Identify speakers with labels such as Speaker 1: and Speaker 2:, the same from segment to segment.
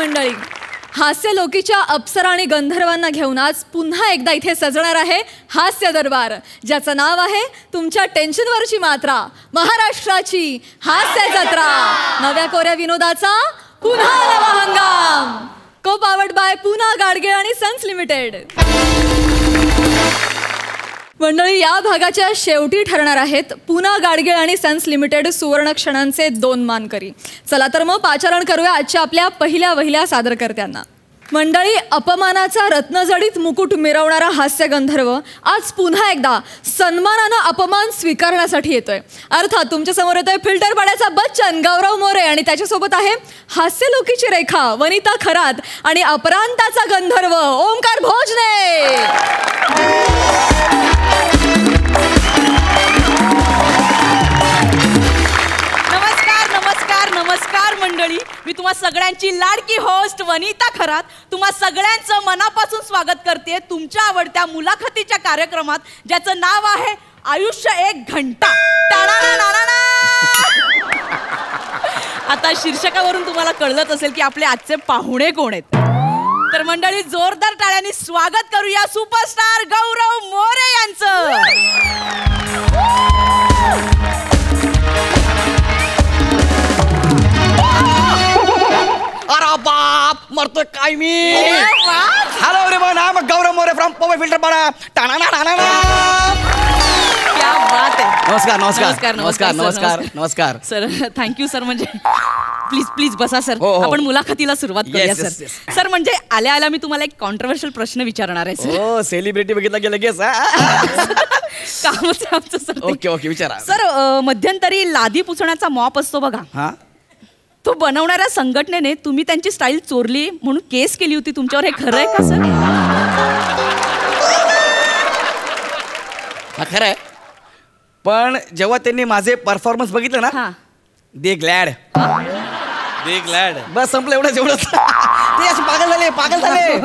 Speaker 1: मंडळी, हास्य लोकीच्या अप्सरा आणि गंधर्वांना घेऊन आज पुन्हा एकदा इथे सजणार आहे हास्य दरबार, ज्याचं नाव आहे तुमच्या टेन्शनवरची मात्रा, महाराष्ट्राची हास्य जत्रा. नव्या कोऱ्या विनोदाचा पुन्हा नवा हंगाम. को पावर्ड बाय पूना गाडगीळ आणि सन्स लिमिटेड. मंडळी, या भागाच्या शेवटी ठरणार आहेत पूना गाडगीळ आणि सन्स लिमिटेड सुवर्ण क्षणांचे 2 मानकरी. चला तर मग पाचारण करूया आजच्या आपल्या पहिल्या वहिल्या सादरकर्त्यांना. मंडळी, अपमानाचा रत्नजडीत मुकुट मिरवणारा हास्य गंधर्व आज पुन्हा एकदा सन्मानानं अपमान स्वीकारण्यासाठी येतोय. अर्थात तुमच्या समोर येतोय फिल्टर पाड्याचा बच्चन गौरव मोरे आणि त्याच्यासोबत आहे हास्य लोकीची रेखा वनिता खरात आणि अपरांताचा गंधर्व ओमकार भोजने.
Speaker 2: नमस्कार मंडळी, मी तुम्हा सगळ्यांची लाडकी होस्ट वनिता खरात तुम्हा सगळ्यांचं मनापासून स्वागत करते तुमच्या आवडत्या मुलाखतीच्या कार्यक्रमात, ज्याचं नाव आहे आयुष्य 1 घंटा. आता शीर्षकावरून तुम्हाला कळलंच असेल की आपले आजचे पाहुणे कोण आहेत. तर मंडळी, जोरदार टाळ्यांनी स्वागत करूया सुपरस्टार गौरव मोरे यांचं.
Speaker 3: अरे बाप, मरतोय काय मी. Hello everyone, I am Gaurav More from power filter Pada.
Speaker 2: क्या बात आहे.
Speaker 3: नमस्कार नमस्कार नमस्कार नमस्कार नमस्कार
Speaker 2: सर. Thank you sir. म्हणजे प्लीज प्लीज बसा सर. आपण मुलाखतीला सुरुवात करूया सर. सर, म्हणजे आल्या आल्या मी तुम्हाला एक कॉन्ट्रोवर्शियल प्रश्न विचारणार आहे सर.
Speaker 3: हो, सेलिब्रिटी बघितला गेलं लगेच
Speaker 2: कामच आमचं सर.
Speaker 3: ओके ओके, विचारा
Speaker 2: सर. मध्यंतरी लादी पुसण्याचा मॉप असतो बघा, तो बनवणाऱ्या संघटनेने तुम्ही त्यांची स्टाईल चोरली म्हणून केस केली होती तुमच्यावर, हे खरं आहे का सर?
Speaker 3: हा खरं आहे, पण जेव्हा त्यांनी माझे परफॉर्मन्स बघितले ना, दे ग्लॅड बस संपलं, एवढंच. ते असे पागल झाले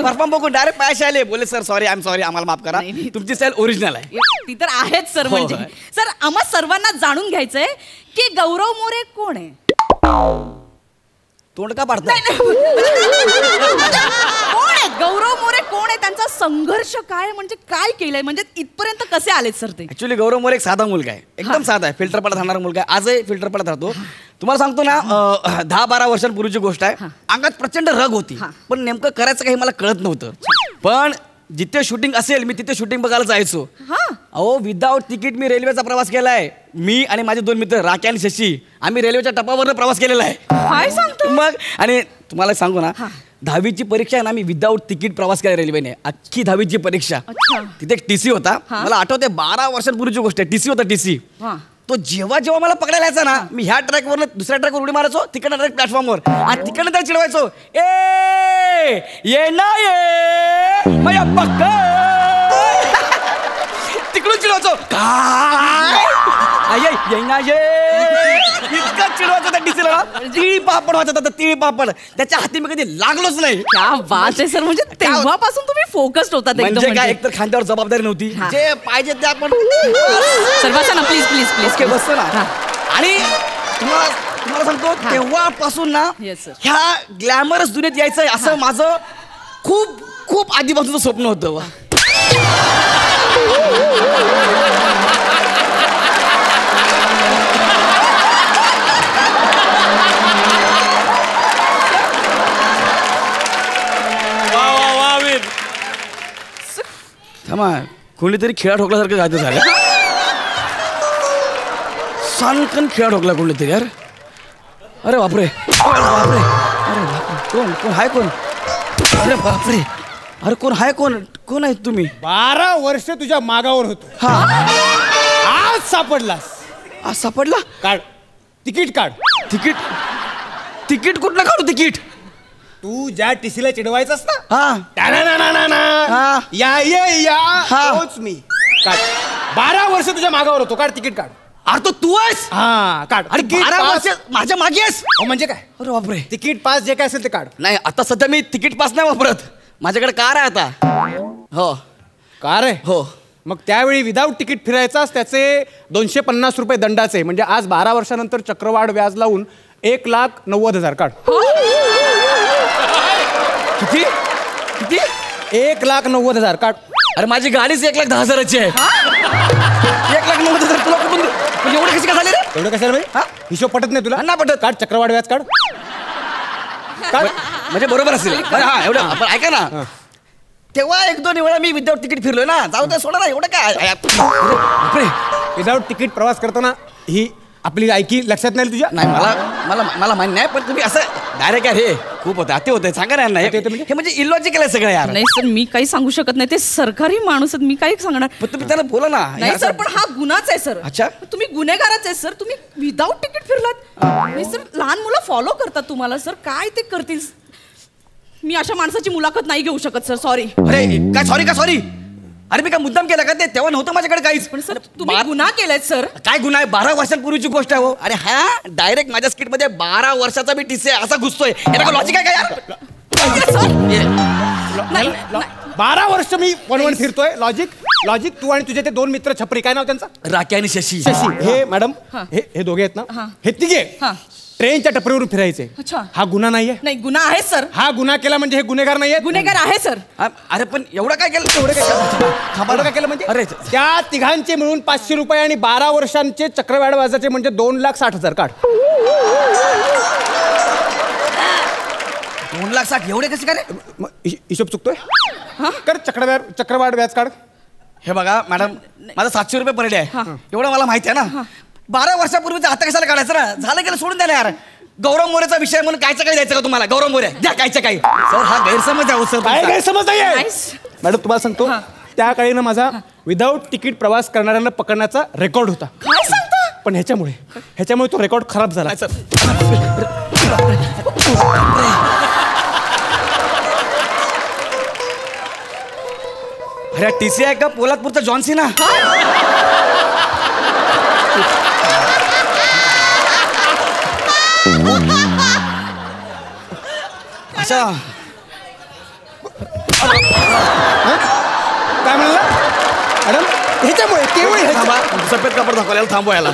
Speaker 3: परफॉर्म बघून डायरेक्ट पायाशी आले, बोले sir sorry, I am sorry, आम्हाला माफ करा, तुमची स्टाईल ओरिजिनल आहे.
Speaker 2: ती तर आहेच सर. म्हणजे सर, आम्हा सर्वांना जाणून घ्यायचंय की गौरव मोरे कोण आहे.
Speaker 3: तोंड का पाडताय?
Speaker 2: कोण आहे गौरव मोरे? कोण आहे? त्यांचा संघर्ष काय, म्हणजे काय केलंय, म्हणजे इथपर्यंत कसे आलेत सर ते?
Speaker 3: ऍक्च्युली गौरव मोरे एक साधा मुलगा आहे, एकदम साधा आहे, फिल्टर पडत राहणारा मुलगा आहे. आजही फिल्टर पडत राहतो. तुम्हाला सांगतो ना, 10-12 वर्षांपूर्वीची गोष्ट आहे. अंगात प्रचंड रग होती, पण नेमकं करायचं काही मला कळत नव्हतं. पण जिथे शूटिंग असेल मी तिथे शूटिंग बघायला जायचो. अहो, विदाऊट तिकीट मी रेल्वेचा प्रवास केलाय. मी आणि माझे 2 मित्र राकी आणि शशी, आम्ही रेल्वेच्या टपावरनं प्रवास केलेला आहे.
Speaker 2: काय सांगतो
Speaker 3: मग? आणि तुम्हाला सांगू ना, 10वीची परीक्षा आहे ना, मी विदाऊट तिकीट प्रवास केला रेल्वेने, अख्खी 10वीची परीक्षा. तिथे एक टीसी होता, मला आठवते 12 वर्षांपूर्वीची गोष्ट आहे. टीसी होता, टीसी. तो जेव्हा जेव्हा मला पकडायला यायचा ना, मी ह्या ट्रॅकवर दुसऱ्या ट्रॅकवर उडी मारायचो, तिकडनं डायरेक्ट प्लॅटफॉर्मवर, आणि तिकडनं त्याला चिडवायचो, ये ना ये माझ्या पक्का, तिकडून चिडवायचो, काय ना ये, इतकं चिडवायचं त्या टीसीला. तिळी पापड व्हायचं होतं, तिळी पापड. त्याच्या हाती मी कधी लागलोच नाही.
Speaker 2: क्या बात आहे सर. म्हणजे तेव्हापासून तुम्ही फोकस्ड होतात.
Speaker 3: म्हणजे काय, एकतर खांद्यावर जबाबदारी नव्हती, जे पाहिजे ते आपण.
Speaker 2: सर बसा ना, प्लीज प्लीज प्लीज
Speaker 3: बसतो ना. आणि तुम्हाला सांगतो, तेव्हापासून ना ह्या ग्लॅमरस दुनियेत यायचंय असं माझं खूप खूप आधीपासूनचं स्वप्न होतं. थांबा, कोणीतरी खेळा ठोकल्यासारखं गायचं झालं. सानकन खेळा ठोकला कोणीतरी यार. अरे बापरे, अरे बापरे, अरे बापरे, कोण हाय कोण? अरे बापरे, अरे कोण हाय, कोण आहे तुम्ही?
Speaker 4: 12 वर्ष तुझ्या मागावर होतो, आज सापडलास.
Speaker 3: आज सापडला?
Speaker 4: काढ तिकीट, काढ
Speaker 3: तिकीट कुठलं काढू तिकीट?
Speaker 4: तू ज्या टीसीला चिडवायचंस ना, तोच मी. काढ. 12 वर्ष तुझ्या मागावर होतो, काढ तिकीट, काढ.
Speaker 3: अरे तो तू आहेस?
Speaker 4: काढ.
Speaker 3: 12 वर्ष माझ्या मागे आहेस?
Speaker 4: म्हणजे काय?
Speaker 3: अरे बापरे.
Speaker 4: तिकीट पास जे काय असेल ते काढ.
Speaker 3: नाही, आता सध्या मी तिकीट पास नाही वापरत, माझ्याकडे कार आहे आता. हो,
Speaker 4: कार आहे.
Speaker 3: हो.
Speaker 4: मग त्यावेळी विदाऊट तिकीट फिरायचास, त्याचे 250 रुपये दंडाचे, म्हणजे आज 12 वर्षानंतर चक्रवाढ व्याज लावून 1,90,000 काढ.
Speaker 3: किती किती
Speaker 4: 1,90,000 काढ.
Speaker 3: अरे माझी गाडीच 1,10,000ची आहे. 1,90,000 तुला कुठून म्हणजे एवढे कशी का झाले रे?
Speaker 4: एवढं कशाला
Speaker 3: हा?
Speaker 4: हिशोब पटत नाही तुला?
Speaker 3: नाही पटत.
Speaker 4: काढ चक्रवाढ व्याज काढ. काढ.
Speaker 3: म्हणजे बरोबर असेल. बरं, हा एवढं आपण ऐका ना. तेव्हा 1-2 वेळा मी विदाऊट तिकीट फिरलोय ना. जाऊ दे सोडा ना एवढं काय. बापरे.
Speaker 4: विदाऊट तिकीट प्रवास करताना ही आपली ऐकी लक्षात नाही तुझ्या?
Speaker 3: नाही मला मला मला मान्य नाही पण तुम्ही असं डायरेक्ट हे खूप होतं अति होतंय सांगा ना यांना.
Speaker 4: अति होतं म्हणजे?
Speaker 3: हे म्हणजे इलॉजिकल आहे सगळं यार.
Speaker 2: नाही सर मी काही सांगू शकत नाही ते सरकारी माणूस आहेत मी काही सांगणार
Speaker 3: पण तुम्ही त्यांना बोला ना. हे
Speaker 2: नाही
Speaker 3: असं-
Speaker 2: सर पण हा गुन्हाच आहे सर.
Speaker 3: अच्छा.
Speaker 2: तुम्ही गुन्हेगारच आहे सर तुम्ही विदाऊट तिकीट फिरलात. नाही सर लहान मुलं फॉलो करतात तुम्हाला सर काय ते करतील. मी अशा माणसाची मुलाखत नाही घेऊ शकत सर सॉरी.
Speaker 3: अरे काय सॉरी का सॉरी. अरे मी काय मुद्दाम केलं का ते तेव्हा नव्हतं माझ्याकडे काहीच.
Speaker 2: पण सर तुम्ही गुन्हा केलाय सर.
Speaker 3: काय गुन्हा आहे 12 वर्षांपूर्वीची गोष्ट आहे हो. अरे हा डायरेक्ट माझ्या स्किट मध्ये 12 वर्षाचा मी टीसी आहे असा घुसतोय. याला लॉजिक आहे का यार.
Speaker 4: 12 वर्ष मी वन फिरतोय. लॉजिक तू आणि तुझे ते 2 मित्र छपरी काय नाव त्यांचं?
Speaker 3: राखी आणि शशी.
Speaker 4: शशी. हे मॅडम हे दोघे आहेत ना हे तिघे
Speaker 2: हा.
Speaker 4: ट्रेनच्या टपरीवरून फिरायचे.
Speaker 2: अच्छा.
Speaker 4: हा गुन्हा नाहीये.
Speaker 2: नाही गुन्हा आहे सर.
Speaker 4: हा गुन्हा केला म्हणजे हे गुन्हेगार नाहीये.
Speaker 2: गुन्हेगार आहे सर.
Speaker 3: अरे पण एवढं काय केलं. एवढं
Speaker 4: एवढं काय केलं म्हणजे
Speaker 3: अरे
Speaker 4: त्या तिघांचे मिळून 500 रुपये आणि 12 वर्षांचे चक्रवाढ व्याजाचे म्हणजे 2,60,000 काढ.
Speaker 3: 2,60,000 एवढे कसे काय रे.
Speaker 4: मग हिशोब चुकतोय कर. चक्रवाढ व्याज काढ.
Speaker 3: हे बघा मॅडम माझा 700 रुपये पर डे आहे. एवढं मला माहिती आहे ना. 12 वर्षापूर्वीचा आता कशाला काढायचं ना. झालं गेलं सोडून द्या ना यार. गौरव मोरेचा विषय म्हणून कायचं काही द्यायचं का तुम्हाला. गौरव मोरे द्या कायचं काही. सर हा गैरसमज आहे सर.
Speaker 4: काय गैरसमज नाहीये
Speaker 2: Nice.
Speaker 4: मॅडम तुम्हाला सांगतो त्या काळी ना माझा विदाऊट तिकीट प्रवास करणाऱ्यांना पकडण्याचा रेकॉर्ड होता.
Speaker 2: काय सांगता.
Speaker 4: पण ह्याच्यामुळे तो रेकॉर्ड खराब झाला.
Speaker 3: अरे टीसी आहे का पोलादपूरचा जॉन्सी ना. अच्छा
Speaker 4: काय म्हणला मॅडम ह्याच्यामुळे केवळ
Speaker 3: थांबा सफेद कापड दाखवायला थांबवायला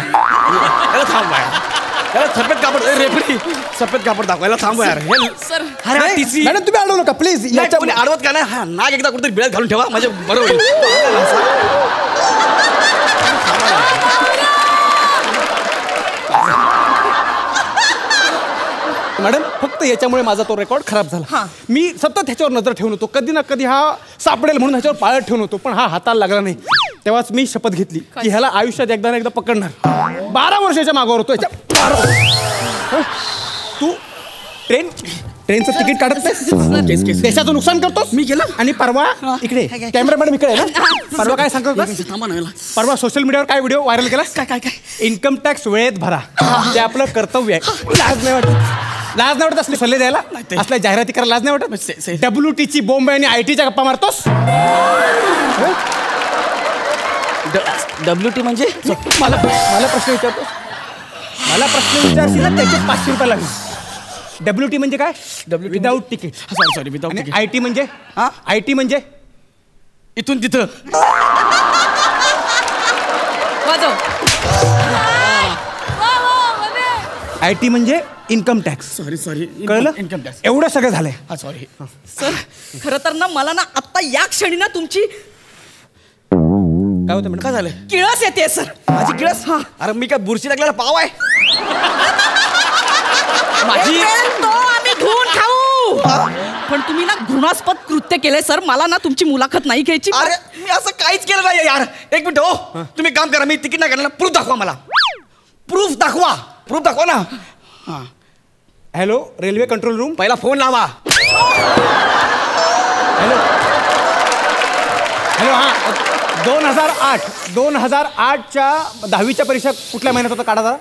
Speaker 3: याला सफेद कापड रेफरी सफेद कापड दाखवायला थांबवा यार.
Speaker 2: सर
Speaker 3: अरे टीसी
Speaker 4: मॅडम तुम्ही अडवू नका प्लीज.
Speaker 3: कोणी अडवत का नाही. हा नाग एकदा कुठेतरी बिळात घालून ठेवा म्हणजे बरोबर होईल.
Speaker 4: मॅडम फक्त याच्यामुळे माझा तो रेकॉर्ड खराब झाला. मी सतत ह्याच्यावर नजर ठेवून होतो कधी ना कधी हा सापडेल म्हणून ह्याच्यावर पाळत ठेवून होतो पण हा हाताला लागला नाही. तेव्हाच मी शपथ घेतली की ह्याला आयुष्यात एकदा ना एकदा पकडणार. 12 वर्षाच्या मागावर होतो तू ट्रेनचं तिकीट काढत नाही. देशाचं नुकसान करतोस. मी केलं आणि परवा इकडे कॅमेरा मॅडम इकडे आहे ना. परवा काय सांगतो परवा सोशल मीडियावर काय व्हिडिओ व्हायरल केला. काय इन्कम टॅक्स वेळेत भरा ते आपलं कर्तव्य आहे. लाज नाही वाटत असले सल्ले द्यायला. असल्या जाहिराती करायला लाज नाही वाटत. WTची बोंब आणि ITच्या गप्पा मारतोस.
Speaker 3: WT म्हणजे
Speaker 4: मला प्रश्न विचारतो. मला प्रश्न विचारशील ना त्याचे 500 रुपये लागले. WT म्हणजे काय. Without ticket.
Speaker 3: Sorry without ticket.
Speaker 4: IT म्हणजे IT म्हणजे
Speaker 3: इथून तिथं.
Speaker 2: वाजव.
Speaker 4: IT म्हणजे इन्कम टॅक्स.
Speaker 3: सॉरी
Speaker 4: कळलं.
Speaker 3: Income tax.
Speaker 4: एवढं सगळं झालंय.
Speaker 3: हा सॉरी.
Speaker 2: सर खरं तर ना मला ना आत्ता या क्षणी ना तुमची
Speaker 4: काय होतं मॅडम.
Speaker 3: काय झालं.
Speaker 2: किळस येते सर.
Speaker 3: माझी किळस. अरे मी काय बुरशी लागलेला पाव आहे. माझी
Speaker 2: तो आम्ही धुवून खाऊ. पण तुम्ही ना घृणास्पद कृत्य केलंय सर. मला ना तुमची मुलाखत नाही घ्यायची.
Speaker 3: अरे मी असं काहीच केलं नाही यार. एक मिनिट हो तुम्ही काम करा. मी तिकीट नाही काढलं. प्रूफ दाखवा मला. प्रूफ दाखवा ना.
Speaker 4: Hello railway control room.
Speaker 3: पहिला फोन लावा.
Speaker 4: हॅलो हां 2008च्या 10वीच्या परीक्षा कुठल्या महिन्यात होता काढा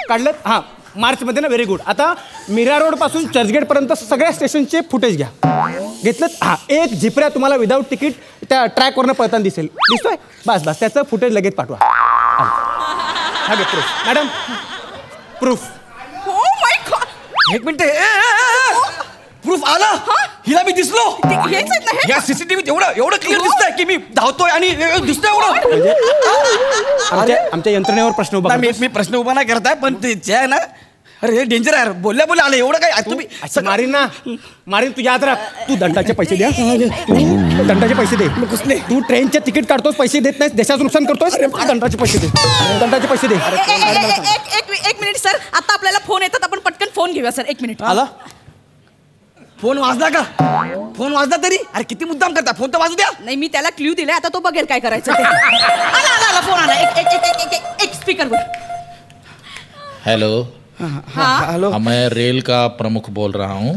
Speaker 4: काढलं. हां मार्चमध्ये ना. Very good. आता मीरा रोड पासून चर्चगेटपर्यंत सगळ्या स्टेशनचे फुटेज घ्या. घेतलं. हां एक झिपऱ्या तुम्हाला विदाऊट तिकीट त्या ट्रॅकवरनं पळताना दिसतोय. बस त्याचं फुटेज लगेच पाठवा. हा घे proof. Madam proof.
Speaker 2: Oh my God.
Speaker 3: एक मिनिट. प्रूफ आलं. हिला मी दिसलो.
Speaker 2: हेच आहेत ना हे?
Speaker 3: या सीसीटीव्हीत एवढं क्लिअर दिसतंय की मी धावतोय आणि दिसतंय एवढं.
Speaker 4: आमच्या यंत्रणेवर प्रश्न उभा
Speaker 3: मी प्रश्न उभा नाही करताय पण ते जे आहे ना अरे हे डेंजर आहे बोलल्या बोलल्या आलं एवढं काय तुम्ही
Speaker 4: मारीन ना मारीन. तू याद राख तू दंडाचे पैसे द्या तू दंडाचे पैसे दे. तू ट्रेनचे तिकीट काढतोस पैसे देत नाहीस देशाचं नुकसान करतोस. दंडाचे पैसे दे दंडाचे पैसे दे.
Speaker 2: एक मिनिट सर आता आपल्याला फोन येतात आपण पटकन फोन घेऊया सर. 1 मिनिट.
Speaker 3: आला फोन वाजला का? फोन वाजला तरी अरे किती मुद्दाम करता फोन तर वाजू द्या.
Speaker 2: नाही मी त्याला क्ल्यू दिलाय आता तो बघेल काय करायचं ते. आला फोन आला. एक स्पीकरवर.
Speaker 5: हेलो
Speaker 2: हाँ
Speaker 5: मैं रेल का प्रमुख बोल रहा हूँ.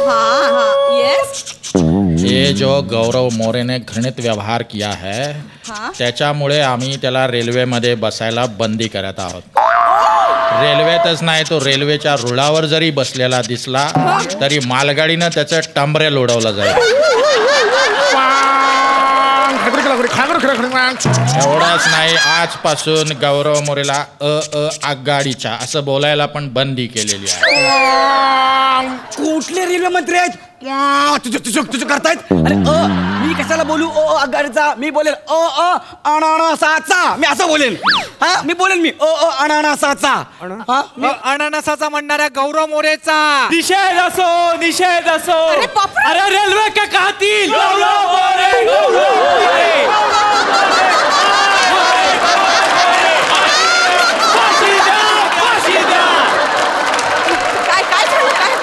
Speaker 2: हाँ यस.
Speaker 5: ये जो गौरव मोरे ने घृणित व्यवहार किया है त्याच्यामुळे आम्ही त्याला रेल्वेमध्ये बसायला बंदी करत आहोत. रेल्वेतच नाही तो रेल्वेच्या रुळावर जरी बसलेला दिसला तरी मालगाडीनं त्याचं टंबरेल उडवलं जाईल. एवढंच नाही आजपासून गौरव मोरेला आगगाडीच्या असं बोलायला पण बंदी केलेली आहे.
Speaker 3: कुठले रेल्वे मंत्री आहेत तुझं करतायत. अरे मी कशाला बोलू आगगाडीचा. मी बोलेल अननसाचा. मी असं बोलेल. हा मी बोलेल मी अननसाचा.
Speaker 6: अननसाचा म्हणणाऱ्या गौरव मोरेचा
Speaker 4: निषेध असो.
Speaker 6: अरे रेल्वे के कातिल गौरव मोरे
Speaker 2: काय झालं काय?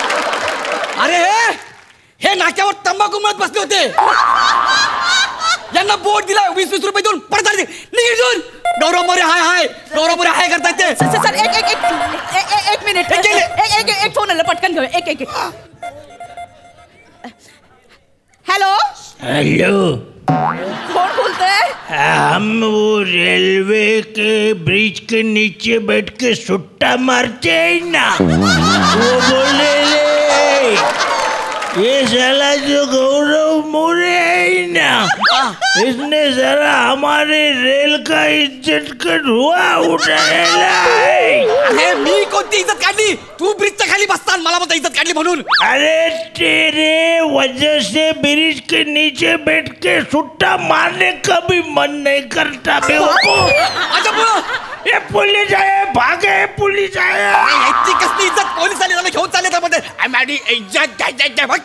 Speaker 3: अरे हे नाक्यावर तंबाखू मिळत बसले होते. यांना बोट दिला 20-20 रुपये देऊन पडतात निघून. गौरव मोरे हाय गौरव मोरे हाय करतात ते.
Speaker 2: सर एक मिनिट. एक फोन आला पटकन घेऊया. एक हॅलो
Speaker 7: हेलो
Speaker 2: कोण बोलतोय?
Speaker 7: हम वो रेलवे के ब्रिज के नीचे बैठ के सुट्टा मारते हैं ना वो बोले ये साला जो गौरव मोरे है ना इसने जरा हमारे रेल का इज्जत का धुआं उठाया है.
Speaker 3: अरे मी कोणती इज्जत काढली? तू ब्रिजच्या खाली बसताना मला म्हणता इज्जत काढली म्हणून.
Speaker 7: अरे तेरे वजह से ब्रिज के नीचे बैठ के सुट्टा मारने का भी मन नहीं करता बेवकूफ. ये पुलिस आए भागे पुलिस आया.
Speaker 3: याची कसली इज्जत पोलीस आले त्याला घेऊन चालले त्यामध्ये माझी इज्जत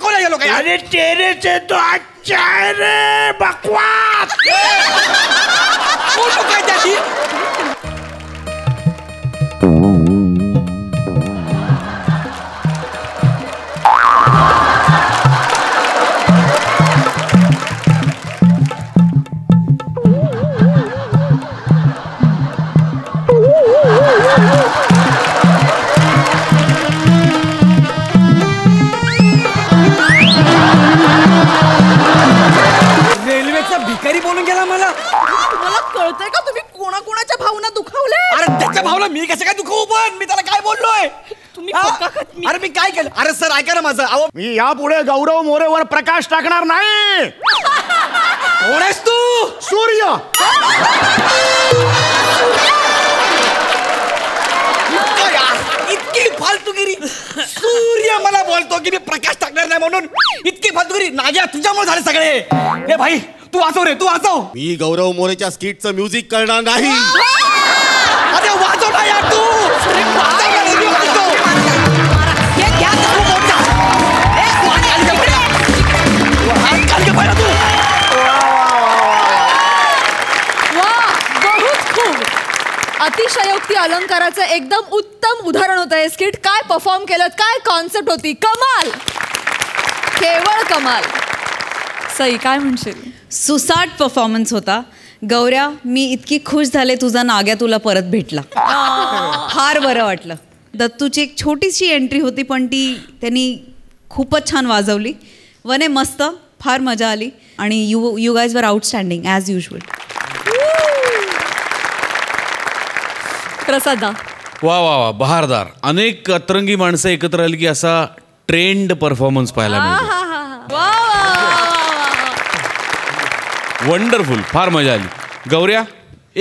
Speaker 3: कोण आहे लोक.
Speaker 7: अरे तेरे से तो अच्छा है रे बकवास.
Speaker 3: कोण लोक आहे त्याची? रेल्वेचा भिकारी बोलून गेला मला.
Speaker 2: मला कळतंय का तुम्ही कोणाकोणाच्या भावना दुखावल्या?
Speaker 3: अरे त्याच्या भावला मी कसं काय दुखवू पण मी त्याला काय बोललोय.
Speaker 2: तुम्ही
Speaker 3: हा?
Speaker 2: पक्का का- मी-
Speaker 3: अरे मी काय केलं. अरे सर ऐका ना माझं. अहो
Speaker 4: मी यापुढे गौरव मोरेवर प्रकाश टाकणार नाही.
Speaker 3: कोण आहेस तू?
Speaker 4: सूर्य
Speaker 3: इतकी फालतूगिरी. सूर्य मला बोलतो की मी प्रकाश टाकणार नाही म्हणून. इतकी फालतूगिरी. नाग्या तुझ्यामुळे झाले सगळे. हे भाई तू वाचव रे तू वाचव.
Speaker 8: मी गौरव मोरेच्या स्किटचं म्युझिक करणार नाही.
Speaker 3: अरे वाचव ना यार तू. वाचव ना रे, मी वाचतो.
Speaker 2: हे घ्या तर तू बोलता.
Speaker 3: हात काढ के पहिला तू.
Speaker 1: वा बहुत खूप. अतिशयोक्ती अलंकाराचं एकदम उत्तम उदाहरण होतं हे स्किट. काय परफॉर्म केलं काय कॉन्सेप्ट होती. कमाल केवळ कमाल. सई काय म्हणशील?
Speaker 9: सुसाट परफॉर्मन्स होता. गौऱ्या मी इतकी खुश झाले तुझा नाग्या तुला परत भेटला. फार बरं वाटलं. दत्तूची एक छोटीशी एंट्री होती पण ती त्यांनी खूपच छान वाजवली. वने मस्त फार मजा आली आणि यू गाईज वर आउटस्टँडिंग ॲज युजल.
Speaker 1: प्रसादा
Speaker 10: वा वा वा बहारदार. अनेक अतरंगी माणसं एकत्र आली की असा ट्रेंड परफॉर्मन्स पाहायला मिळतो.
Speaker 1: वा
Speaker 10: वंडरफुल. फार मजा आली. गौऱ्या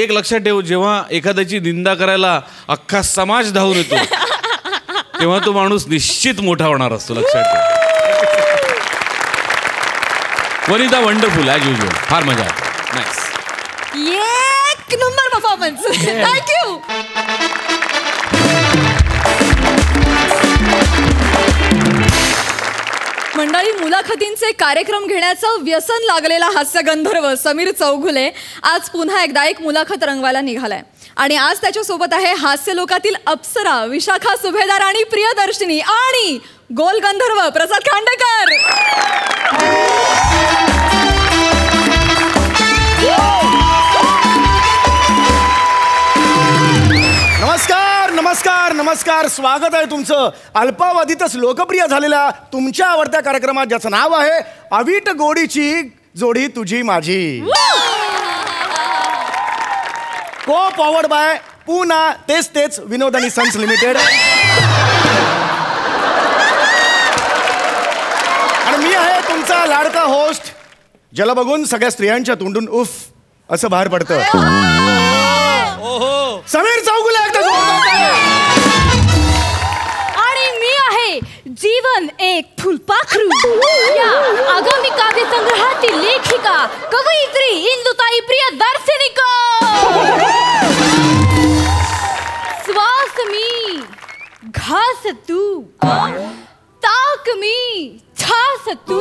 Speaker 10: एक लक्षात ठेव जेव्हा एखाद्याची निंदा करायला अख्खा समाज धावून येतो तेव्हा तो माणूस निश्चित मोठा होणार असतो. लक्षात ठेव. Vanita wonderful as usual. फार मजा आली. नाईस.
Speaker 1: एक नंबर परफॉर्मन्स. थँक्यू. मंडळी, मुलाखतींचे कार्यक्रम घेण्याचं व्यसन लागलेला हास्य गंधर्व समीर चौगुले आज पुन्हा एकदा एक मुलाखत रंगवायला निघालाय. आणि आज त्याच्यासोबत आहे हास्य लोकातील अप्सरा विशाखा सुभेदार आणि प्रियदर्शिनी आणि गोल गंधर्व प्रसाद खांडेकर.
Speaker 11: नमस्कार नमस्कार नमस्कार. स्वागत आहे तुमचं अल्पावधीतच लोकप्रिय झालेल्या तुमच्या आवडत्या कार्यक्रमात, ज्याचं नाव आहे अवीट गोडीची जोडी तुझी माझी. को पॉवर्ड बाय पुना तेच विनोद आणि सन्स लिमिटेड. आणि मी आहे तुमचा लाडका होस्ट, ज्याला बघून सगळ्या स्त्रियांच्या तोंडून उफ असं बाहेर पडतं. समीर चौगुले.
Speaker 12: आणि मी आहे जीवन एक फुलपाखरू या आगामी काव्य संग्रहातील लेखिका कवयित्री इंदुताई प्रियदर्शिनी. श्वास मी घास तू, ताक मी छास तू,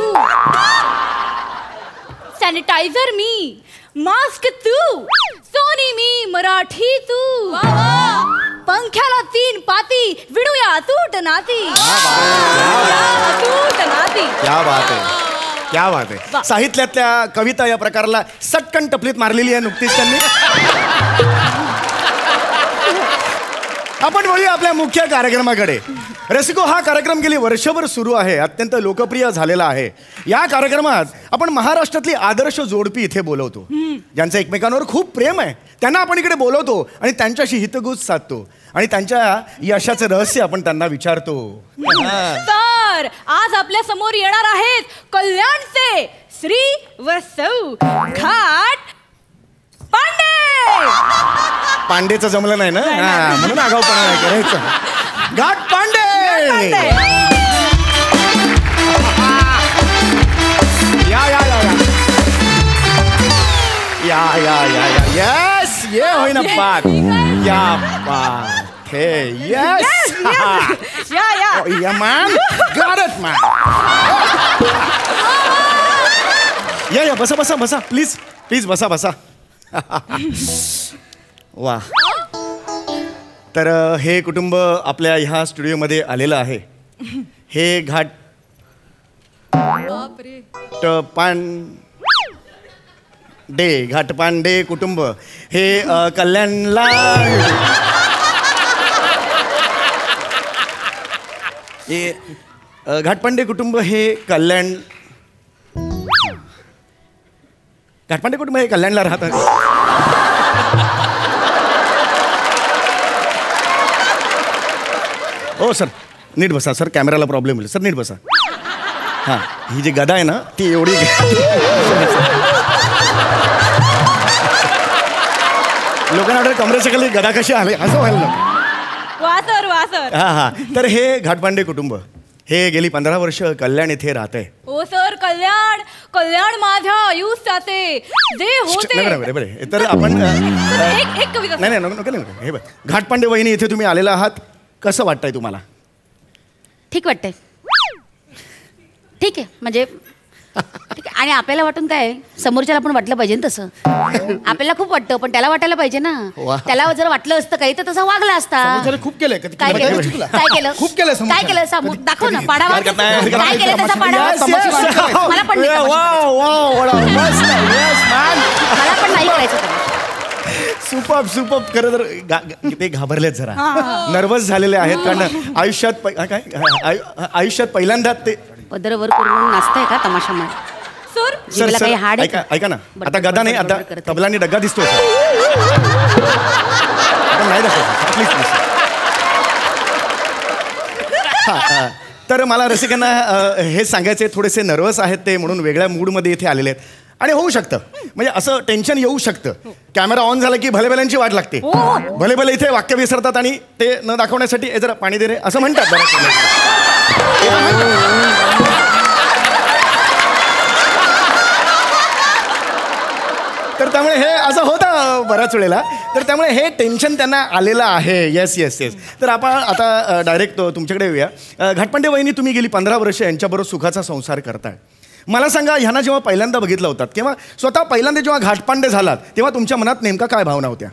Speaker 12: सॅनिटायझर मी, मास्क तू, सोनी मी, मराठी तू, पंख्याला 3 पाती, विणूया तूट नाती. तूट नाती.
Speaker 11: क्या बात आहे, क्या बात आहे. साहित्यातल्या कविता या प्रकाराला सटकन टपलीत मारलेली आहे नुकतीच त्यांनी. आपण वळूया आपल्या मुख्य कार्यक्रमाकडे. रसिको, हा कार्यक्रम गेली वर्षभर सुरू आहे, अत्यंत लोकप्रिय झालेला आहे. या कार्यक्रमात आपण महाराष्ट्रातली आदर्श जोडपी इथे बोलवतो, ज्यांचं एकमेकांवर खूप प्रेम आहे. त्यांना आपण इकडे बोलवतो आणि त्यांच्याशी हितगुज साधतो आणि त्यांच्या यशाचं रहस्य आपण त्यांना विचारतो.
Speaker 12: तर आज आपल्या समोर येणार आहेत कल्याणचे श्री व सौ घाट पांडे.
Speaker 11: पांडेचं जमलं नाही ना, म्हणून आगाऊपणा नाही करायचं. घाट पांडे. या या या या या या या यस, ये होय ना बात. या बात है. यस या मॅन, गॉट इट मॅन. या बसा बसा बसा, प्लीज प्लीज बसा बसा. वा. तर हे कुटुंब आपल्या ह्या स्टुडिओमध्ये आलेलं आहे. हे घाट घाटपांडे कुटुंब हे कल्याणला हे घाटपांडे कुटुंब हे घाटपांडे कुटुंब हे कल्याणला राहतात. हो सर, नीट बसा सर, कॅमेराला प्रॉब्लेम होईल सर, नीट बसा. हां, ही जी गदा आहे ना ती एवढी लोकांना वाटतं कमरेच्या खाली गदा कशी आले असं व्हायला नको.
Speaker 12: वासर.
Speaker 11: हां. तर हे घाटपांडे कुटुंब हे गेली 15 वर्ष कल्याण इथे राहत आहे.
Speaker 12: हो सर, कल्याण माझ्या आयुष्याचे जे होते.
Speaker 11: बरे तर आपण
Speaker 12: एक कविता.
Speaker 11: नाही नको. हे बघ, घाटपांडे वहिनी, इथे तुम्ही आलेला आहात, कसं वाटतंय तुम्हाला?
Speaker 13: ठीक वाटतंय. ठीक आहे, म्हणजे ठीक आहे. आणि आपल्याला वाटून काय, समोरच्याला पण वाटलं पाहिजे ना तसं. आपल्याला खूप वाटतं, पण त्याला वाटायला पाहिजे ना. त्याला जर वाटलं असतं काही तर तसं वागला असता.
Speaker 11: खूप केलंय.
Speaker 13: काय केलं
Speaker 11: खूप केलं.
Speaker 13: दाखव ना, पाडावा. काय केलं त्याचा पाडावा. मला पण नाही करायचं.
Speaker 11: सुपर. खरं तर ते घाबरलेत जरा, नर्वस झालेले आहेत, कारण आयुष्यात पहिल्यांदा ते
Speaker 13: पदर वर करून नाचताय का तमाशा मध्ये.
Speaker 11: सर ऐका ना, आता गदा नाही, आता तबलानी डग्गा दिसतोय. नाही दाखवतो प्लीज. तर मला रसिकांना हे सांगायचे, थोडेसे नर्वस आहेत ते, म्हणून वेगळ्या मूडमध्ये इथे आलेले आहेत. आणि होऊ शकतं, म्हणजे असं टेन्शन येऊ शकतं. कॅमेरा ऑन झाला की भले भल्यांची वाट लागते. भले इथे वाक्य विसरतात आणि ते न दाखवण्यासाठी जरा पाणी दे रे असं म्हणतात तर त्यामुळे हे असं होतं बऱ्याच वेळेला. तर त्यामुळे हे टेन्शन त्यांना आलेलं आहे. Yes yes yes. तर आपण आता डायरेक्ट तुमच्याकडे येऊया. घाटपांडे वहिनी, तुम्ही गेली 15 वर्ष यांच्याबरोबर सुखाचा संसार करताय. मला सांगा, ह्यांना जेव्हा पहिल्यांदा बघितलं होतात किंवा स्वतः पहिल्यांदा जेव्हा घाटपांडे झालात तेव्हा तुमच्या मनात नेमका काय भावना होत्या?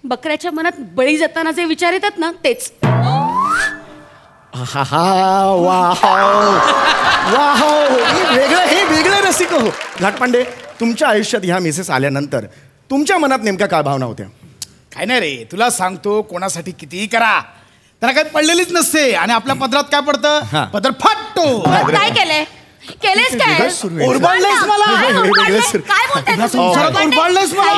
Speaker 13: बकऱ्याच्या मनात बळी जाताना जे विचार येतात ना तेच.
Speaker 11: हे वेगळं रसिक हो. घाटपांडे, तुमच्या आयुष्यात ह्या मिसेस आल्यानंतर तुमच्या मनात नेमक्या काय भावना होत्या?
Speaker 4: काय नाही रे, तुला सांगतो, कोणासाठी कितीही करा त्यांना काही पडलेलीच नसते आणि आपल्या पदरात काय पडतं? पदर फाटतो.
Speaker 13: काय केलंय? केलेस काय?
Speaker 4: उरबाडलंयस मला.
Speaker 13: काय बोलताय?
Speaker 4: संसारात उरबाडलंस मला.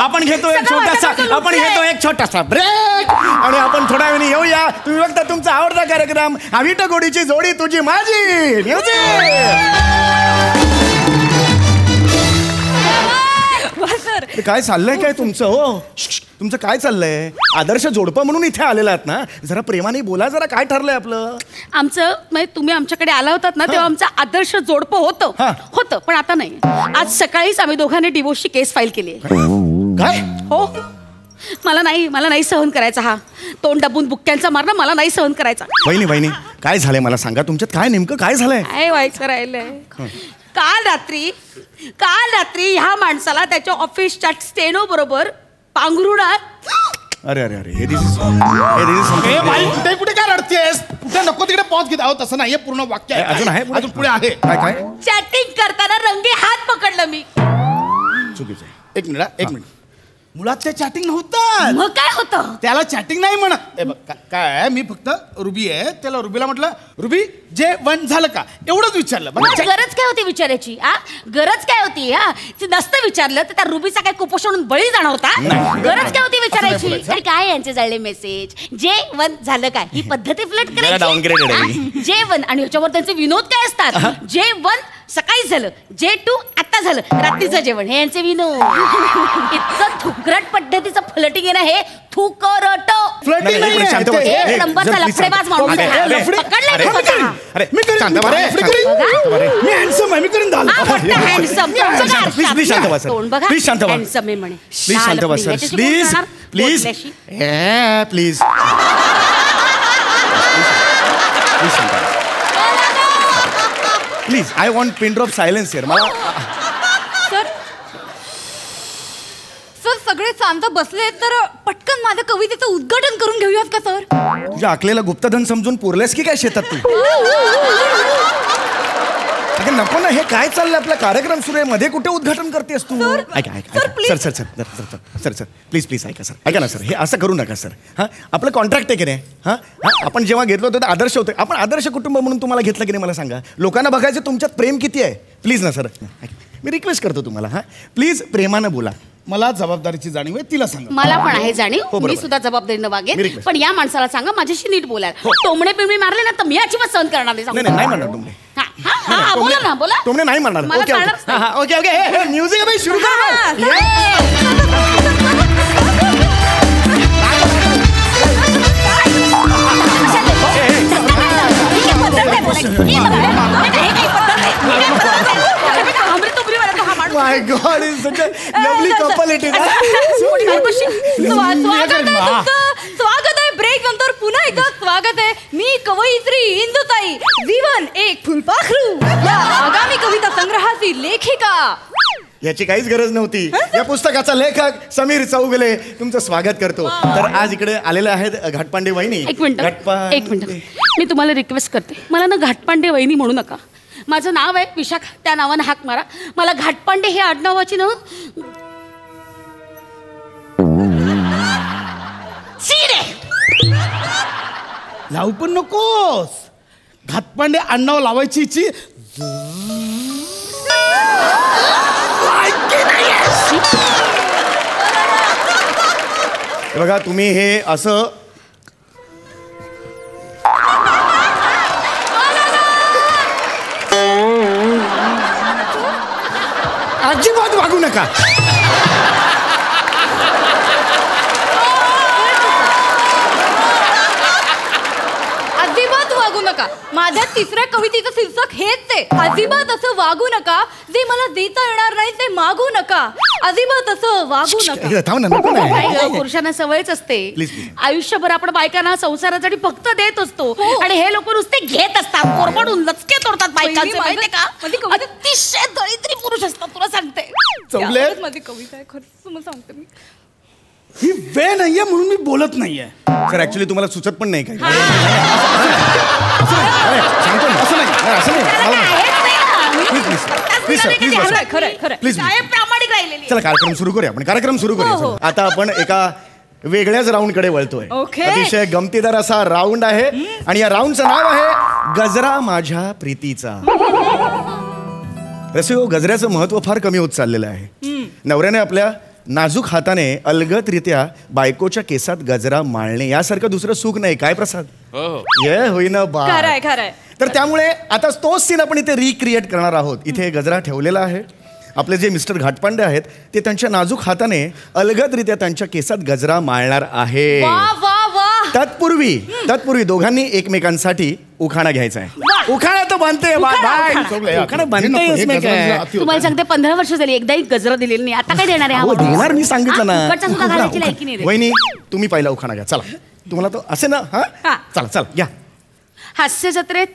Speaker 11: आपण घेतो एक छोटासा ब्रेक आणि आपण थोड्या वेळी येऊया. तुम्ही बघता तुमचा आवडता कार्यक्रम विट गोडीची जोडी तुझी माझी. काय चाललंय काय तुमचं? हो, तुमचं काय चाललंय? आदर्श जोडपं म्हणून इथे आलेला आहात ना, जरा प्रेमाने बोला. जरा काय ठरलंय आपलं?
Speaker 13: आमचं म्हणजे तुम्ही आमच्याकडे आला होतात ना तेव्हा आमचं आदर्श जोडपं होतं पण आता नाही. आज सकाळीच आम्ही दोघांनी डिवोर्सची केस फाईल केली आहे.
Speaker 11: काय?
Speaker 13: हो, मला नाही सहन करायचा हा तोंड दाबून बुक्क्यांचा मारणं. मला नाही सहन करायचा.
Speaker 11: वहिनी काय झालंय मला सांगा. तुमच्यात काय नेमकं काय झालंय?
Speaker 13: काय व्हायचं राहिलंय? काल रात्री ह्या माणसाला त्याच्या ऑफिसच्या स्टेनो बरोबर पांघरुणात.
Speaker 11: अरे
Speaker 4: कुठे काय रडतेस? कुठे नको तिकडे पॉज घेत आहोत. तसं नाही, पूर्ण वाक्य
Speaker 11: अजून आहे,
Speaker 4: अजून पुढे आहे.
Speaker 11: काय?
Speaker 13: चॅटिंग करताना रंगे हात पकडलं मी.
Speaker 11: चुकीचं.
Speaker 4: एक मिनिट. मुळात ते चॅटिंग नव्हतं.
Speaker 13: मग काय होतं?
Speaker 4: त्याला चॅटिंग नाही म्हणत. काय मी फक्त रुबी आहे, त्याला रुबीला म्हटलं, रुबी जेवण झालं का एवढंच विचारलं.
Speaker 13: गरज काय होती विचारायची? गरज काय होती? नसतं विचारलं तर त्या रुबीचा काय कुपोषण बळी जाणार होता? गरज काय होती विचारायची? तरी काय यांचे जळले मेसेज? जेवण झालं काय ही पद्धती फ्लट करायची. जेवण आणि ह्याच्यावर त्यांचे विनोद काय असतात? जेवण सकाळी झालं, J2 आता झालं, रात्रीचं जेवण, हे यांचे विनोद. इतकं थुकरट पद्धतीचं फ्लटिंग आहे ना हे. थुकरट
Speaker 11: फ्लटिंग
Speaker 13: एक नंबरचा लफडेबाज माणूस आहे. पकडलंय स्वतः.
Speaker 4: मी हँडसम आहे, मी करून
Speaker 11: प्लीज शांत व्हा.
Speaker 13: हँडसम आहे म्हणे.
Speaker 11: प्लीज शांत व्हा sir. Please please I want pin drop silence here. मला
Speaker 12: सर सगळे शांत बसले तर पटकन माझ्या कवितेचं उद्घाटन करून घेऊयात का सर?
Speaker 11: तुझ्या आकलेला गुप्तधन समजून पुरलेस की काय शेतात तू? अगं नको ना, हे काय चाललंय? आपला कार्यक्रम सुरू आहे, मध्ये कुठे उद्घाटन करतेस तू? सर प्लीज ऐका ना सर. हे असं करू नका सर. आपलं कॉन्ट्रॅक्ट आहे की नाही? आपण जेव्हा घेतलं होतं आदर्श होतं. आपण आदर्श कुटुंब म्हणून तुम्हाला घेतलं की नाही मला सांगा. लोकांना बघायचं तुमच्यात प्रेम किती आहे. प्लीज ना सर, मी रिक्वेस्ट करतो तुम्हाला. प्लीज प्रेमानं बोला.
Speaker 4: मला जबाबदारीची जाणीव आहे, तिला सांगा.
Speaker 13: मला पण आहे जाणीव. मी सुद्धा जबाबदारीनं वागेन. पण या माणसाला सांगा माझ्याशी नीट बोलायला. टोमणे पिंबळे मारले ना तर मी अजिबात सहन करणार नाही.
Speaker 11: नाही म्हणणार टोमणे.
Speaker 13: बोला ना, बोला.
Speaker 11: टोमणे नाही म्हणणार. ओके म्युझिक सुरू करा. My God, it's such a lovely couple it is.
Speaker 12: स्वागत आहे ब्रेक नंतर पुन्हा एकदा स्वागत आहे. मी कवयित्री इंदुताई, जीवन एक फुलपाखरू या आगामी कविता संग्रहाची लेखिका.
Speaker 11: याची काहीच गरज नव्हती. या पुस्तकाचा लेखक समीर चौगले तुमचं स्वागत करतो. तर आज इकडे आलेले आहेत घाटपांडे वहिनी.
Speaker 13: एक मिनिट मी तुम्हाला रिक्वेस्ट करते, मला ना घाटपांडे वहिनी म्हणू नका. माझं नाव आहे विशाखा, त्या नावानं हाक मारा. मला घाटपांडे हे आडनावाची ना
Speaker 4: लावू पण नकोस. घाटपांडे आडनाव लावायची इच्छी
Speaker 11: बघा. तुम्ही हे असं अजिबात वागू नका.
Speaker 12: अजिबात वागू नका. माझ्या तिसऱ्या कवितेचं शीर्षक हेच आहे. अजिबात असं वागू नका जे मला देता येणार नाही ते मागू नका. अजिबात असं वागू नका.
Speaker 11: थांब ना, नको ना.
Speaker 13: नाही गं, पुरुषांना सवयच असते. आयुष्यभर आपण बायकांना संसारासाठी फक्त देत असतो आणि हे लोक नुसते घेत असतात, कोरबडून लचके तोडतात बायकांचे. माहितीये का? अतिशय दरिद्री पुरुष असतात, तुला सांगते.
Speaker 11: चौगले,
Speaker 12: माझी कविता आहे, खरंच तुम्हाला सांगते मी.
Speaker 4: ही वेळ नाहीये म्हणून मी बोलत नाहीये.
Speaker 11: सर ऍक्च्युली तुम्हाला सुचत पण नाही काय? प्लीज
Speaker 13: प्रामाणिक राहिलेली.
Speaker 11: चला कार्यक्रम सुरू करूया. आपण कार्यक्रम सुरू करूया. चला. आता आपण एका वेगळ्याच राऊंड कडे वळतोय. अतिशय गमतीदार असा राऊंड आहे आणि या राऊंडचं नाव आहे गजरा माझ्या प्रीतीचा. रसिको, गजऱ्याचं महत्व फार कमी होत चाललेलं आहे. नवऱ्याने आपल्या नाजूक हाताने अलगदरित्या बायकोच्या केसात गजरा माळणे यासारखं दुसरं सुख नाही. काय प्रसाद? ये होईना बा.
Speaker 12: खरंय खरंय.
Speaker 11: तर त्यामुळे आता तोच सीन आपण इथे रिक्रिएट करणार आहोत. इथे गजरा ठेवलेला आहे. आपले जे मिस्टर घाटपांडे आहेत ते त्यांच्या नाजूक हाताने अलगदरित्या त्यांच्या केसात गजरा माळणार आहे. तत्पूर्वी दोघांनी एकमेकांसाठी उखाणा घ्यायचा आहे. उखाणा तर बांधते.
Speaker 13: तुम्हाला सांगते 15 वर्ष झाली एकदाही गजरा दिलेली नाही. आता काय देणार आहे?
Speaker 11: देणार मी सांगितलं ना.
Speaker 13: वहिनी
Speaker 11: तुम्ही पहिला उखाणा घ्या. चला, तुम्हाला तो असे ना. हा चला चला घ्या.
Speaker 13: हास्य जत्रेत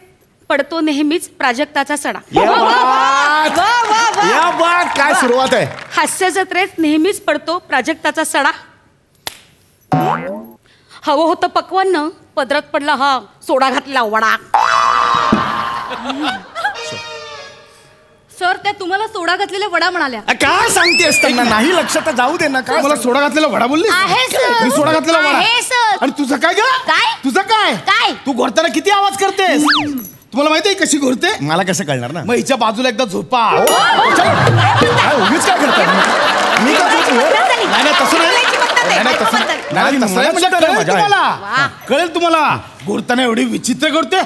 Speaker 13: पडतो नेहमीच प्राजक्ताचा सडा.
Speaker 11: काय सुरुवात आहे?
Speaker 13: हास्य जत्रेत नेहमीच पडतो प्राजक्ताचा सडा. हवं होतं पक्वान्न, पदरात पडला हा सोडा घातलेला वडा.
Speaker 12: सर, त्या तुम्हाला सोडा घातलेला वडा म्हणाल्या.
Speaker 11: काय सांगतेस? त्यांना नाही लक्षात जाऊ दे ना. काय
Speaker 4: मला सोडा घातलेला वडा बोलली? मी सोडा घातलेला वडा. आणि तुझं काय ग? तुझं काय? तू घोरताना किती आवाज करतेस? तुम्हाला माहिती आहे कशी घोरते?
Speaker 11: मला कसं कळणार ना.
Speaker 4: मग हिच्या बाजूला एकदा झोपा.
Speaker 11: उगीच काय करता? मी का
Speaker 4: कळेल तुम्हाला. घोरताना एवढी विचित्र घोरते.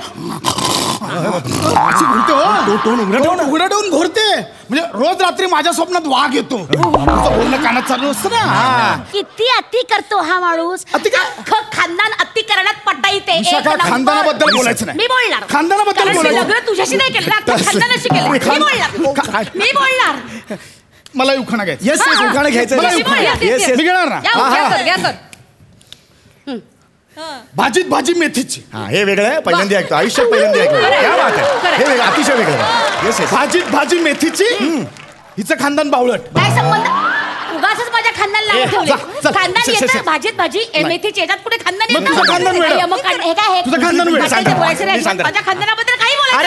Speaker 4: उघडा ठेवून घोरते. म्हणजे रोज रात्री माझ्या स्वप्नात वाघ येतो. बोलणं कानात चालू असतं ना.
Speaker 13: किती अति करतो हा माणूस. खानदान अति करण्यात पड्डा येते.
Speaker 11: खानदानाबद्दल बोलायचं नाही.
Speaker 13: मी बोलणार.
Speaker 11: खानदानाबद्दल बोलायचं.
Speaker 13: लग्न तुझ्याशी नाही केलं, खानदानाशी केलं. मी बोलणार.
Speaker 4: मला उखाणा घ्यायचं.
Speaker 11: येस उखाणा घ्यायचं.
Speaker 4: मी घेणार ना. भाजीत भाजी मेथीची.
Speaker 11: हे वेगळं आहे. पहिल्यांदा ऐकतो. आयुष्यात पहिल्यांदा ऐकतो. क्या बात आहे. हे वेगळं, अतिशय वेगळं. येस.
Speaker 4: भाजीत भाजी मेथीची. हिचं खानदान बावळट.
Speaker 13: काय संबंध? उगाचच माझ्या खानदान लावून ठेवले. खानदान येतं भाजीत भाजी मेथीची. याच्यात कुठे खानदान येतं?
Speaker 11: तुझं खानदान वेगळं.
Speaker 13: हे काय?
Speaker 11: तुझं खानदान वेगळं.
Speaker 13: बोलायचं नाही. माझ्या खानदानाबद्दल काही बोलायचं.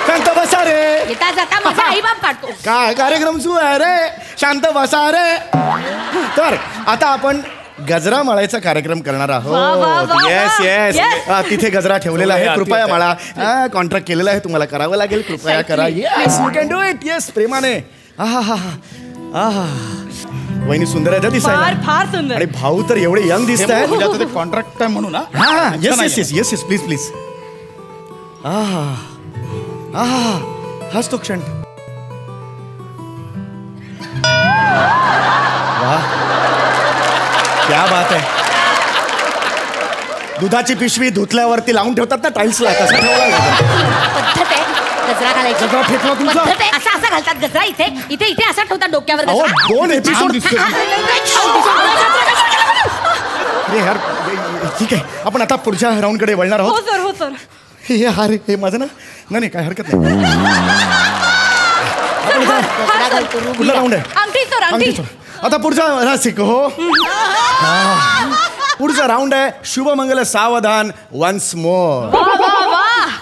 Speaker 11: शांत बसा रे.
Speaker 13: येता जाता माझा आई बाप काढतो.
Speaker 11: काय कार्यक्रम सुरू आहे रे. शांत बसा रे. तर आता आपण गजरा माळायचा कार्यक्रम करणार आहोत. येस. तिथे गजरा ठेवलेला आहे. कृपया माळा. कॉन्ट्रॅक्ट केलेला आहे. तुम्हाला करावं लागेल. कृपया करा. Yes you can do it. Yes प्रेमाने. वहिनी सुंदर आहे दिसायला.
Speaker 12: फार सुंदर.
Speaker 11: आणि भाऊ तर एवढे यंग दिसत आहेत.
Speaker 4: कॉन्ट्रॅक्ट आहे म्हणून.
Speaker 11: Yes please. हाच तो क्षण. वाह, क्या बात आहे. दुधाची पिशवी धुतल्यावरती लावून ठेवतात ना टाईल्सला, तसं
Speaker 13: पद्धत आहे गजरा घालायची.
Speaker 11: गजरा फेकला तुमचा.
Speaker 13: असा घालतात गजरा. इथे असा ठेवतात डोक्यावर.
Speaker 11: 2 एपिसोड. यार ठीक आहे. आपण आता पुढच्या राऊंड कडे वळणार आहोत.
Speaker 12: हो सर.
Speaker 11: हे माझं ना. नाही काय हरकत नाही. कुठला राऊंड आहे?
Speaker 12: अंगठी.
Speaker 11: आता पुढचा रसिक हो. पुढचा राऊंड आहे शुभमंगल सावधान वन्स मोर.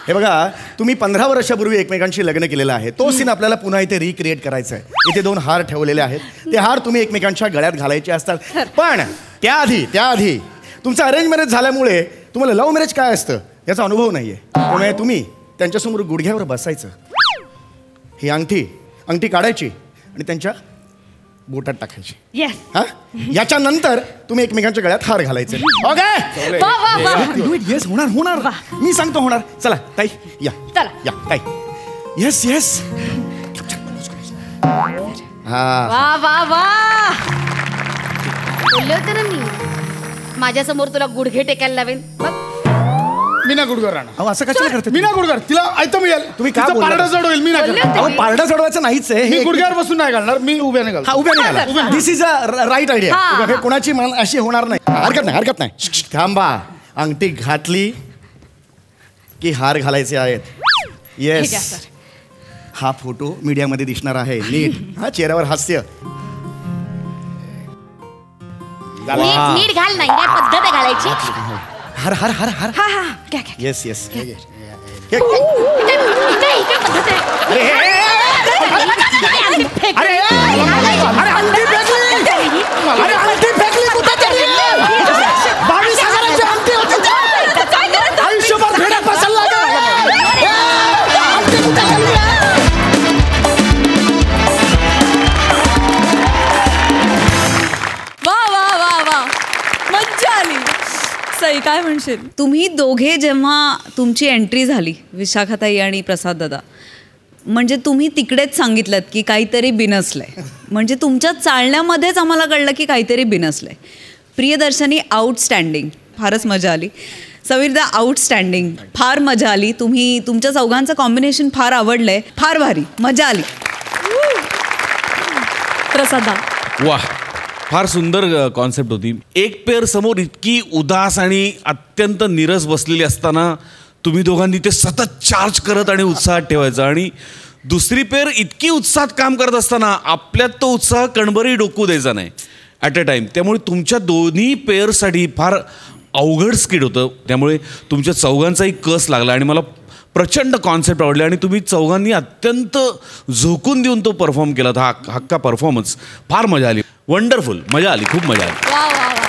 Speaker 11: हे बघा, तुम्ही 15 वर्षापूर्वी एकमेकांशी लग्न केलेलं आहे. तो सीन आपल्याला पुन्हा इथे रिक्रिएट करायचा आहे. इथे 2 हार ठेवलेले आहेत. ते हार तुम्ही एकमेकांच्या गळ्यात घालायचे असतात. पण त्याआधी तुमचं अरेंज मॅरेज झाल्यामुळे तुम्हाला लव्ह मॅरेज काय असतं याचा अनुभव नाहीये. त्यामुळे तुम्ही त्यांच्यासमोर गुडघ्यावर बसायचं. ही अंगठी काढायची आणि त्यांच्या बोटात टाकायची. याच्या नंतर तुम्ही एकमेकांच्या गळ्यात हार घालायचे. ओके. येस होणार. मी सांगतो होणार. चला ताई या ताई. येस.
Speaker 13: बोलले होते ना मी. माझ्यासमोर तुला गुडघे टेकायला लावेन बघ.
Speaker 4: मी ना गुडघर राहणार.
Speaker 11: असं कशाला करते?
Speaker 4: मी ना गुडघर, तिला ऐकतं मिळेल.
Speaker 11: तुम्ही का
Speaker 4: तिचं पारडं जड होईल. मी ना करणार.
Speaker 11: पारडा चढवायचं नाहीच आहे.
Speaker 4: मी गुडघ्यावर बसून नाही घालणार, मी उभ्याने घालणार.
Speaker 11: उभ्याने घाला. दिस इज अ राईट आयडिया. हे कोणाची मान अशी होणार नाही. हरकत नाही. थांबा. अंगठी घातली की हार घालायचे आहेत. येस. हा फोटो मीडियामध्ये दिसणार आहे. नीट. हा चेहऱ्यावर हास्य.
Speaker 13: नीट घाल नाही, काय पद्धत आहे घालायची.
Speaker 11: हर हर हर हर.
Speaker 13: हा हा घ्या घ्या.
Speaker 11: Yes yes.
Speaker 13: इथे पद्धत आहे.
Speaker 11: आयुष्यभर भेडा पसरला.
Speaker 1: सई काय म्हणशील?
Speaker 9: तुम्ही दोघे जेव्हा तुमची एंट्री झाली, विशाखाताई आणि प्रसाद दादा, म्हणजे तुम्ही तिकडेच सांगितलं की काहीतरी बिनसलंय. म्हणजे तुमच्या चालण्यामध्येच आम्हाला कळलं की काहीतरी बिनसलंय. प्रियदर्शनी आउटस्टँडिंग, फारच मजा आली. समीरदा आउटस्टँडिंग, फार मजा आली. तुम्ही तुमच्या चौघांचं कॉम्बिनेशन फार आवडलंय, फार भारी, मजा आली.
Speaker 1: प्रसादा
Speaker 10: वाह, फार सुंदर कॉन्सेप्ट होती. एक पेअर समोर इतकी उदास आणि अत्यंत नीरस बसलेली असताना तुम्ही दोघांनी ते सतत चार्ज करत आणि उत्साहात ठेवायचं, आणि दुसरी पेअर इतकी उत्साहात काम करत असताना आपल्यात तो उत्साह कणभरही डोकू द्यायचा नाही ॲट अ टाइम. त्यामुळे तुमच्या दोन्ही पेअरसाठी फार अवघड स्किड होतं. त्यामुळे तुमच्या चौघांचाही कस लागला आणि मला प्रचंड कॉन्सेप्ट आवडले आणि तुम्ही चौघांनी अत्यंत झोकून देऊन तो परफॉर्म केला. हा हक्का परफॉर्मन्स फार मजा आली. वंडरफुल, मजा आली, खूप मजा आली.
Speaker 1: वा वा वा,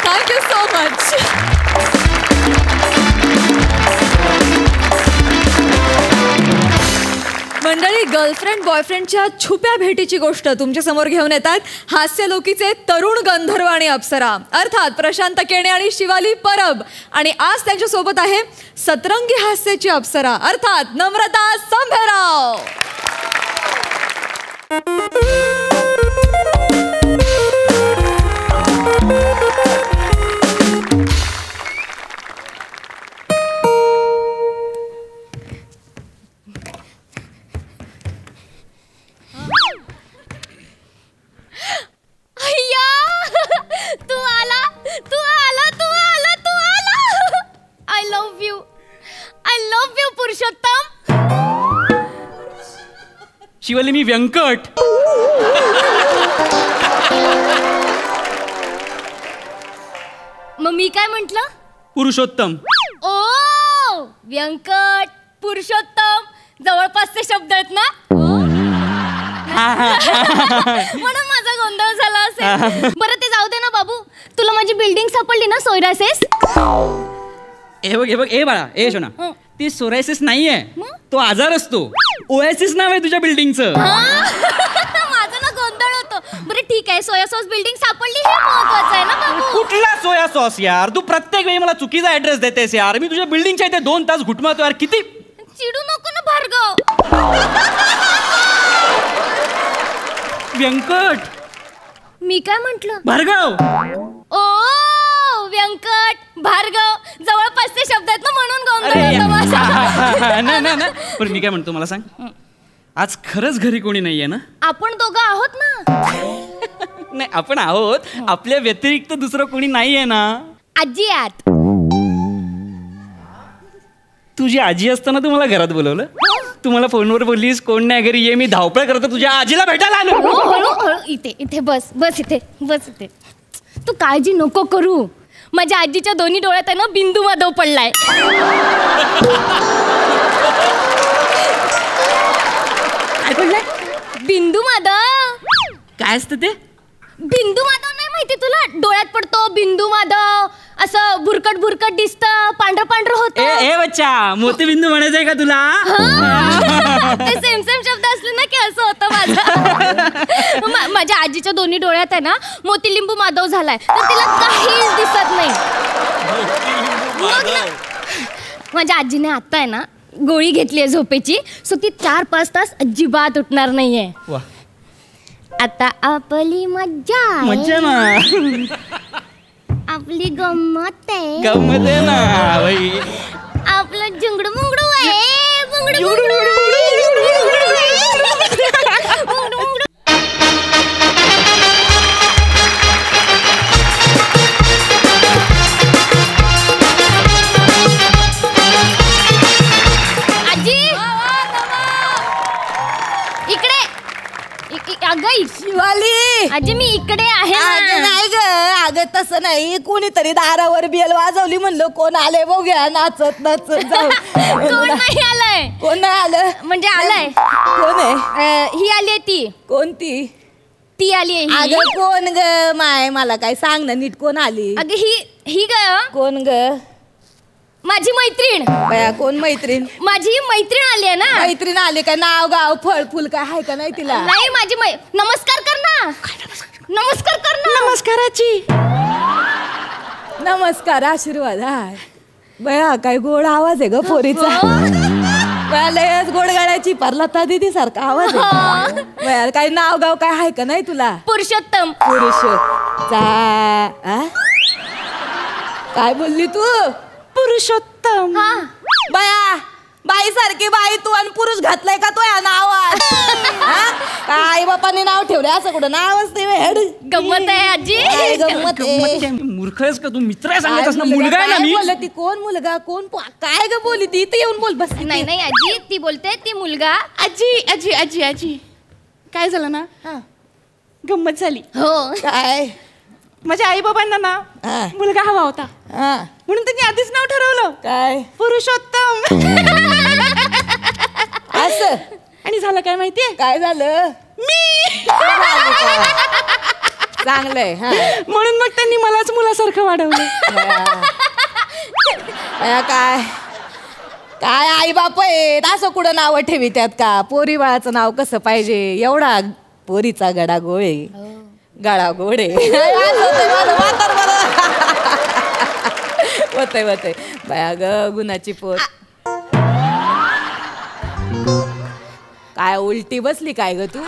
Speaker 1: थँक्यू सो मच. मंडळी, गर्लफ्रेंड बॉयफ्रेंडच्या छुप्या भेटीची गोष्ट तुमच्या समोर घेऊन येतात हास्यलोकीचे तरुण गंधर्व आणि अप्सरा, अर्थात प्रशांत केणे आणि शिवाली परब. आणि आज त्यांच्या सोबत आहे सतरंगी हास्याची अप्सरा, अर्थात नम्रता संभेराव.
Speaker 6: शिवाली, मी व्यंकट.
Speaker 12: मग मी काय म्हंटल?
Speaker 6: पुरुषोत्तम.
Speaker 12: ओ, व्यंकट पुरुषोत्तम जवळपासचे शब्द आहेत ना, म्हणून माझा गोंधळ झाला असेल. बरं ते जाऊ दे ना बाबू, तुला माझी बिल्डिंग सापडली ना, सोयरासेस.
Speaker 6: हे बघ ए बाळा, ए शोना, ती सोरायसिस नाहीये, तो आजार असतो. ओएसिस नाव आहे तुझ्या बिल्डिंगचं.
Speaker 12: माझा ना गोंधळ होतो. बरं ठीक आहे, सोया सॉस बिल्डिंग सापडली हे महत्वाचं आहे ना बाबू.
Speaker 6: कुठला सोया सॉस यार, तू प्रत्येक वेळी मला चुकीचा ऍड्रेस देतेस यार. मी तुझ्या बिल्डिंगच्या इथे 2 तास घुटमातो यार. किती
Speaker 12: चिडू नको ना भार्गव.
Speaker 6: व्यंकट.
Speaker 12: मी काय म्हंटल?
Speaker 6: भार्गव.
Speaker 12: ओ, व्यंकट भार्गव जवळपासचे शब्द आहेत ना, म्हणून गोंधळ होतो माझा.
Speaker 6: नाही, पण मी काय म्हणतो मला सांग, आज खरंच घरी कोणी नाहीये ना?
Speaker 12: आपण दोघं आहोत ना.
Speaker 6: नाही, आपण आहोत, आपल्या व्यतिरिक्त दुसरं कोणी नाहीये ना?
Speaker 12: आजी आत.
Speaker 6: तुझी आजी असताना तू मला घरात बोलवलं, तू मला फोनवर बोललीस कोण नाही घरी, ये, मी धावपळ करतो तुझ्या आजीला भेटायला आलो.
Speaker 12: हळू इथे बस इथे. तू काळजी नको करू, माझ्या आजीच्या दोन्ही डोळ्यात आहे ना बिंदू माधव पडलाय.
Speaker 6: काय पडलाय?
Speaker 12: बिंदू माधव.
Speaker 6: काय असतं ते?
Speaker 12: बिंदू माधव नाही माहिती तुला? डोळ्यात पडतो बिंदू माधव, असं भुरकट भुरकट दिसतं, पांढरं पांढरं होतं.
Speaker 6: ए बच्चा, मोतीबिंदू म्हणायचंय का तुला?
Speaker 12: ते सेम शब्द असले ना की असं होतं माझं. माझ्या आजीच्या दोन्ही डोळ्यात आहे ना मोतीलिंबू माधव झालाय, तर तिला काहीच दिसत नाही. माझ्या आजीने आता आहे ना गोळी घेतली आहे झोपेची, सो ती 4-5 तास अजिबात उठणार नाहीये. आता आपली मज्जा
Speaker 6: ना.
Speaker 14: आपली गंमत आहे.
Speaker 6: गंमत आहे ना बाई.
Speaker 14: आपलं जुंगडू मुंगडू आहे. मुंगडू मुंगडू.
Speaker 12: अगं शिवाली
Speaker 14: आजी मी इकडे आहे.
Speaker 12: अगं नाही ग, अगं तसं नाही. कोणीतरी दारावर बेल वाजवली, म्हणलं कोण आले बघूया. नाचत नाचत जाऊ.
Speaker 14: कोण नाही आलंय.
Speaker 12: कोण नाही आलं
Speaker 14: म्हणजे आलंय.
Speaker 12: कोण आहे?
Speaker 14: ही आली आहे. ती
Speaker 12: कोणती?
Speaker 14: ती आली आहे.
Speaker 12: अगं कोण ग माय, मला काय सांग ना नीट. कोण आली?
Speaker 14: अगं ही ग.
Speaker 12: कोण ग?
Speaker 14: माझी मैत्रीण.
Speaker 12: बया कोण मैत्रीण?
Speaker 14: माझी मैत्रीण आली आहे ना.
Speaker 12: मैत्रीण आली का? नाव गाव फळ फुल काय आहे का नाही तिला?
Speaker 14: नाही माझी नमस्कार कर ना. नमस्कार कर ना.
Speaker 12: नमस्काराची नमस्कार आशीर्वाद. हाय बया काय गोड आवाज आहे ग पोरीचा. बया लयच गोड गाड्याची परलता दिदी सारखा आवाज आहे. बया काय नाव गाव काय आहे का नाही तुला?
Speaker 14: पुरुषोत्तम.
Speaker 12: काय बोलली तू? पुरुषोत्तम. बया बाई सारखी बाई तू आणि पुरुष घातलाय का तो या नावात? काय बापाने नाव ठेवले असं कुठं नाव असते?
Speaker 14: गंमत आहे आजी.
Speaker 12: गंमत आहे.
Speaker 6: मूर्ख आहेस का तू? मित्र आहे सांगत ना. मुलगा आहे ना मी.
Speaker 12: बोलली ती? कोण मुलगा? कोण काय ग बोली ती? इथे येऊन बोल. बस.
Speaker 14: नाही नाही आजी ती बोलते ती मुलगा.
Speaker 15: आजी आजी आजी आजी काय झालं ना, गंमत झाली.
Speaker 14: हो.
Speaker 12: काय?
Speaker 15: माझ्या आई बाबांना ना मुलगा हवा होता, म्हणून त्यांनी आधीच नाव ठरवलं.
Speaker 12: काय?
Speaker 15: पुरुषोत्तम.
Speaker 12: असं.
Speaker 15: आणि झालं काय माहितीये?
Speaker 12: काय झालं?
Speaker 15: मी.
Speaker 12: चांगलंय.
Speaker 15: म्हणून मग त्यांनी मलाच मुलासारखं वाढवलं.
Speaker 12: काय काय आई बाप आहेत असं कुठं नाव ठेवी त्यात का? पोरी बाळाचं नाव कसं पाहिजे? एवढा पोरीचा गडा गोळे गाळा गोडे होते होते बाया ग गुणाची पोर. काय उलटी बसली काय ग तू?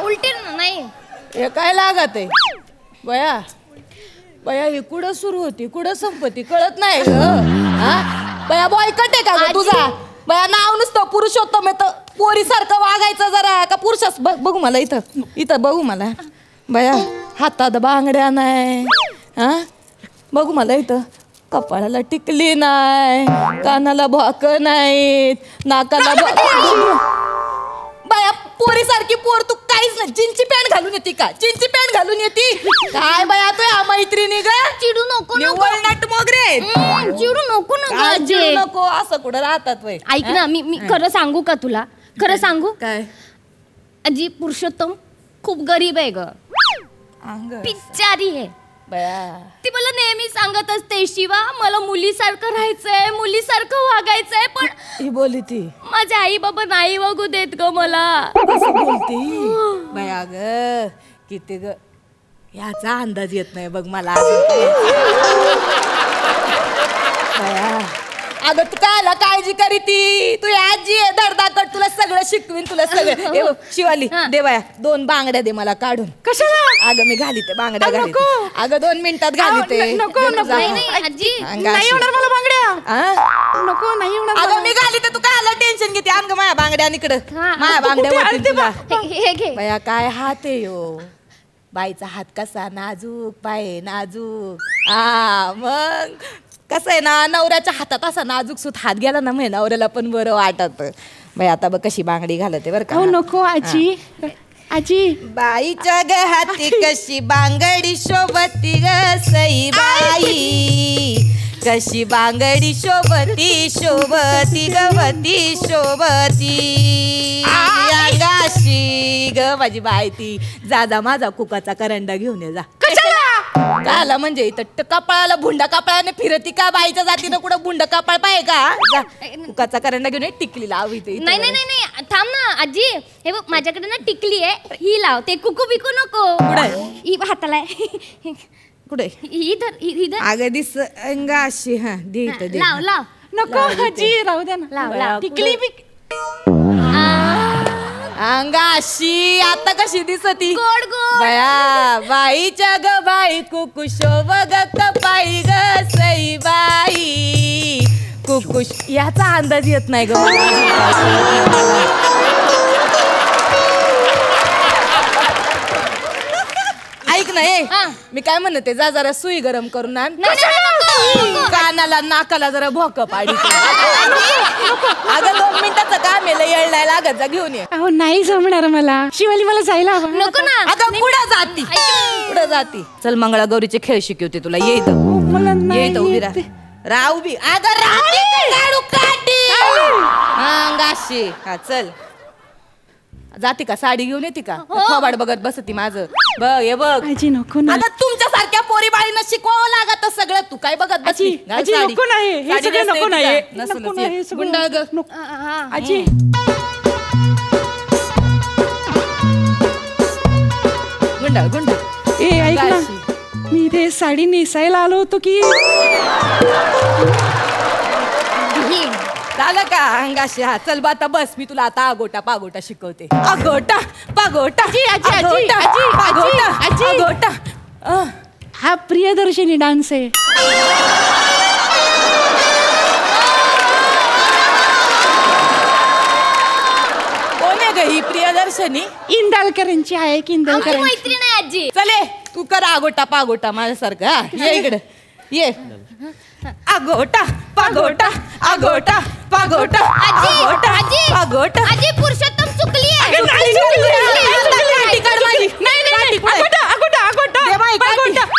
Speaker 14: उलटी नाही.
Speaker 12: हे काय लागत आहे बया? बया ही कुठं सुरू होती कुठं संपत्ती कळत नाही ग. बया बॉयकट आहे का ग तुझा? बया नाव नुसतं पुरुषोत्तम येतं. पोरी सारखं वागायचं जरा का? पुरुषास बघू मला इथं इथं बघू मला. बया हातात बांगड्या नाही. बघू मला इथं. कपाळाला टिकली नाही, कानाला भाक नाहीत, नाकाला बया पोरी सारखी पोर तू काहीच नाही. जीन्सची पॅन्ट घालून येते का? जीन्सची पॅन्ट घालून येते काय बया? तू या मैत्रिणी ग
Speaker 14: चिडू नको
Speaker 12: नट मोगरे.
Speaker 14: चिडू नको
Speaker 12: चिडू नको असं कुठं राहतात वय.
Speaker 14: ऐक ना मी खरं सांगू का तुला? खरं सांगू
Speaker 12: काय?
Speaker 14: आजी पुरुषोत्तम खूप गरीब आहे ग. बिचारी आहे. ती मला नेहमी सांगत असते शिवा मला मुलीसारखं राहायचंय मुलीसारखं वागायचंय. पण
Speaker 12: ही बोली ती
Speaker 14: माझे आई बाबा नाही वागू देत ग मला.
Speaker 12: असं बोलती बया ग किती ग. याचा अंदाज येत नाही बघ मला. अगं तू कायला काळजी करी ती? तू आजी आहे धडधाकट. तुला सगळं शिकवीन तुला सगळं. शिवाली दे बाया 2 बांगड्या दे मला काढून.
Speaker 15: कशाला?
Speaker 12: अगं मी घाली ते बांगड्या घाली. अगं 2 मिनिटात घाली ते.
Speaker 15: नको नको
Speaker 14: आजी
Speaker 15: नाही होणार मला बांगड्या. नको नाही होणार.
Speaker 12: अगं मी घाली तर तू कायला टेन्शन घेते? आण ग माझ्या बांगड्या इकडं. माझ्या बांगड्या
Speaker 14: हे घे.
Speaker 12: बया काय हात आहे यो? बाईचा हात कसा नाजूक, पाय नाजूक. मग कसं आहे ना नवऱ्याच्या हातात असा नाजूक सुत हात गेला ना म्हणजे नवऱ्याला पण बरं वाटत. बाई आता बघ कशी बांगडी घालते बरं का.
Speaker 15: नको आजी. आजी
Speaker 12: बाईच्या ग हाती कशी बांगडी शोभती ग सई बाई. कशी बांगडी शोभती शोभती गवती शोभती अंगाशी ग माझी बाई. ती जा माझा कुकाचा करंडा घेऊन ये जा. कशाला? म्हणजे इथं कपाळाला भुंडा कपाळाने फिरती का? बाईच्या जातीनं कुठं भुंड कपाळ पाहिजे का? कुकाचा करंडा घेऊन टिकली लाव इथे.
Speaker 14: नाही नाही नाही थांब ना आजी. हे बघ माझ्याकडे ना टिकली आहे ही लाव. ते कुकू बिकू नको. ही हाताला
Speaker 12: कुठे?
Speaker 14: इधर
Speaker 12: अगं दिस अंगाशी. हा दे
Speaker 14: लाव लाव.
Speaker 15: नको आजी राहू द्या ना.
Speaker 14: लाव लाव.
Speaker 15: टिकली
Speaker 12: अंगाशी आता कशी दिसती
Speaker 14: गोड गोड
Speaker 12: बया बाईच्या ग बाई कुकुशोब ग कपाई ग सई बाई कुकुश याचा अंदाज येत नाही ग ऐक ना मी काय म्हणते जा जरा सुई गरम करून आण कानाला नाकाला जरा भोक पाडी अगं 2 मिनिटाचं काम आहे येळ नाही लागत जा घेऊन ये
Speaker 15: अहो नाही जमणार मला शिवाली मला जायला हवं
Speaker 14: नको ना
Speaker 12: अगं पुढे जाती चल मंगळागौरीचे खेळ शिकवते तुला ये इथं उभी राह उभी अगं अंगाशी हा चल जाती का साडी घेऊन येते का थोबाड बघत बसती माझं बघ हे बघ
Speaker 15: आजी नको ना
Speaker 12: आता तुमच्या सारख्या पोरी बाळींना शिकवावं लागत सगळं तू काय बघत बसली
Speaker 15: आजी नको नाही हे सगळं नको नाही
Speaker 12: गुंडाळ ग
Speaker 15: आजी
Speaker 12: गुंडाळ
Speaker 15: ए ऐक ना मी इथे साडी नेसायला आलो होतो की
Speaker 12: झालं का अंगाशी हा चल बा आता बस मी तुला आता आगोटा पागोटा शिकवते आगोटा पागोटा आगोटा
Speaker 15: हा प्रियदर्शनी डान्स आहे
Speaker 12: कोण आहे ग ही प्रियदर्शनी
Speaker 15: इंदालकरांची आहे की इंदालकर
Speaker 14: मैत्रीण आहे आजी
Speaker 12: चले तू कर आगोटा पागोटा माझ्यासारखं हा ये इकडे ये आगोटा पागोटा आगोटा पागोटा आगोटा पागोटा
Speaker 14: आजी पुरुषोत्तम चुकली आहे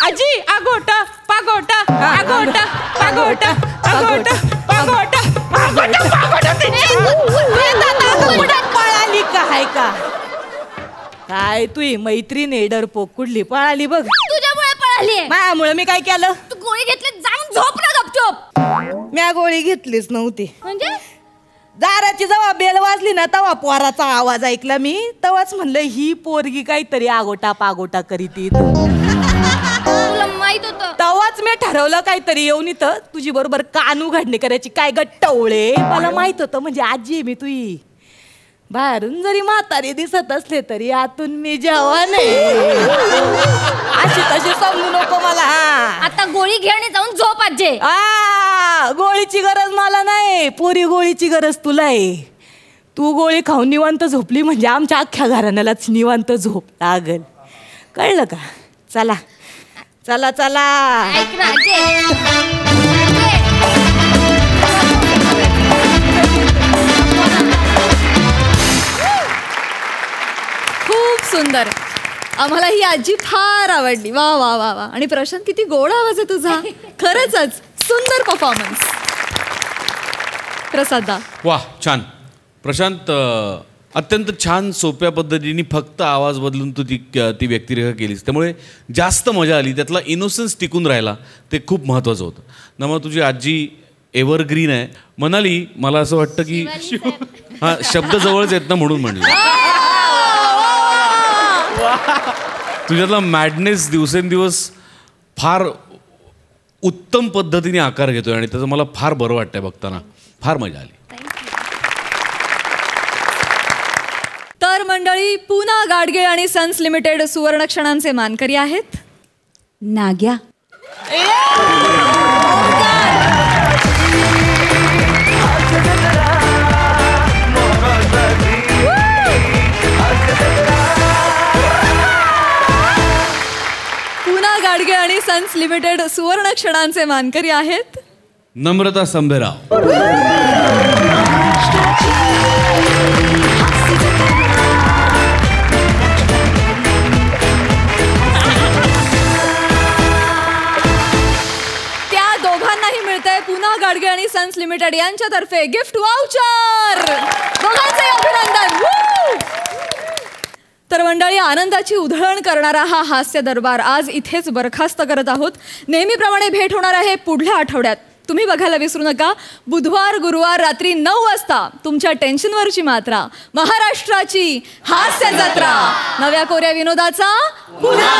Speaker 15: आजी आगोटा पागोटा आगोटा पागोटा आगोटा पागोटा
Speaker 12: पळाली का हाय का काय तू मैत्रीण डरपोक कुठली पळाली बघ
Speaker 14: तुझ्यामुळे पळाली
Speaker 12: माझ्यामुळे मी काय केलं
Speaker 14: तू गोळी घेतली जाऊन झोप ना गपचूप
Speaker 12: म्या गोळी घेतलीच नव्हती
Speaker 14: म्हणजे
Speaker 12: दाराची जेव्हा बेल वाजली ना तेव्हा पोराचा आवाज ऐकला मी तेव्हाच म्हणलं ही पोरगी काहीतरी आगोटा पागोटा करीत
Speaker 14: तुला माहित होतं
Speaker 12: तेव्हाच मी ठरवलं काहीतरी येऊन इथं तुझी बरोबर कान उघडणी करायची काय गट्टवळे मला माहित होतं म्हणजे आजी आहे मी तुई बाहेरून जरी म्हातारी दिसत असले तरी आतून मी जवान आहे अशी तशी समजू नको मला
Speaker 14: आता गोळी घे आणि जाऊन झोप आजी
Speaker 12: गोळीची गरज मला नाही पुरी गोळीची गरज तुला आहे तू गोळी खाऊन निवांत झोपली म्हणजे आमच्या अख्ख्या घराण्यालाच निवांत झोप लागल कळलं का चला चला चला
Speaker 14: ऐक ना आजी
Speaker 1: खूप सुंदर आम्हाला ही आजी फार आवडली वा वा वा वा आणि प्रशांत किती गोड आवाज आहे तुझा खरंच सुंदर परफॉर्मन्स प्रसादा
Speaker 10: वा छान प्रशांत अत्यंत छान सोप्या पद्धतीने फक्त आवाज बदलून तू ती व्यक्तिरेखा केलीस त्यामुळे जास्त मजा आली त्यातला इनोसन्स टिकून राहिला ते खूप महत्त्वाचं होतं त्यामुळे तुझी आजी एव्हरग्रीन आहे म्हणाली मला असं वाटतं की हा शब्द जवळच येत ना म्हणून म्हणलं तुझ्यातला मॅडनेस दिवसेंदिवस फार उत्तम पद्धतीने आकार घेतोय आणि त्याचं मला फार बरं वाटतंय बघताना फार मजा आली
Speaker 1: तर मंडळी पूना गाडगीळ आणि सन्स लिमिटेड सुवर्ण क्षणांचे मानकरी आहेत
Speaker 9: नाग्या
Speaker 1: पूना गाडगीळ आणि सन्स लिमिटेड सुवर्ण क्षणांचे मानकरी आहेत
Speaker 10: नम्रता संभेराव
Speaker 1: त्या दोघांनाही मिळतंय पूना गाडगीळ आणि सन्स लिमिटेड यांच्यातर्फे गिफ्ट वाउचर दोघांचे अभिनंदन तर मंडळी आनंदाची उधळण करणारा हा हास्य दरबार आज इथेच बरखास्त करत आहोत नेहमीप्रमाणे भेट होणार आहे पुढल्या आठवड्यात तुम्ही बघायला विसरू नका बुधवार गुरुवार रात्री 9 वाजता तुमच्या टेन्शनवरची मात्रा महाराष्ट्राची हास्य जत्रा नव्या कोऱ्या विनोदाचा पुन्हा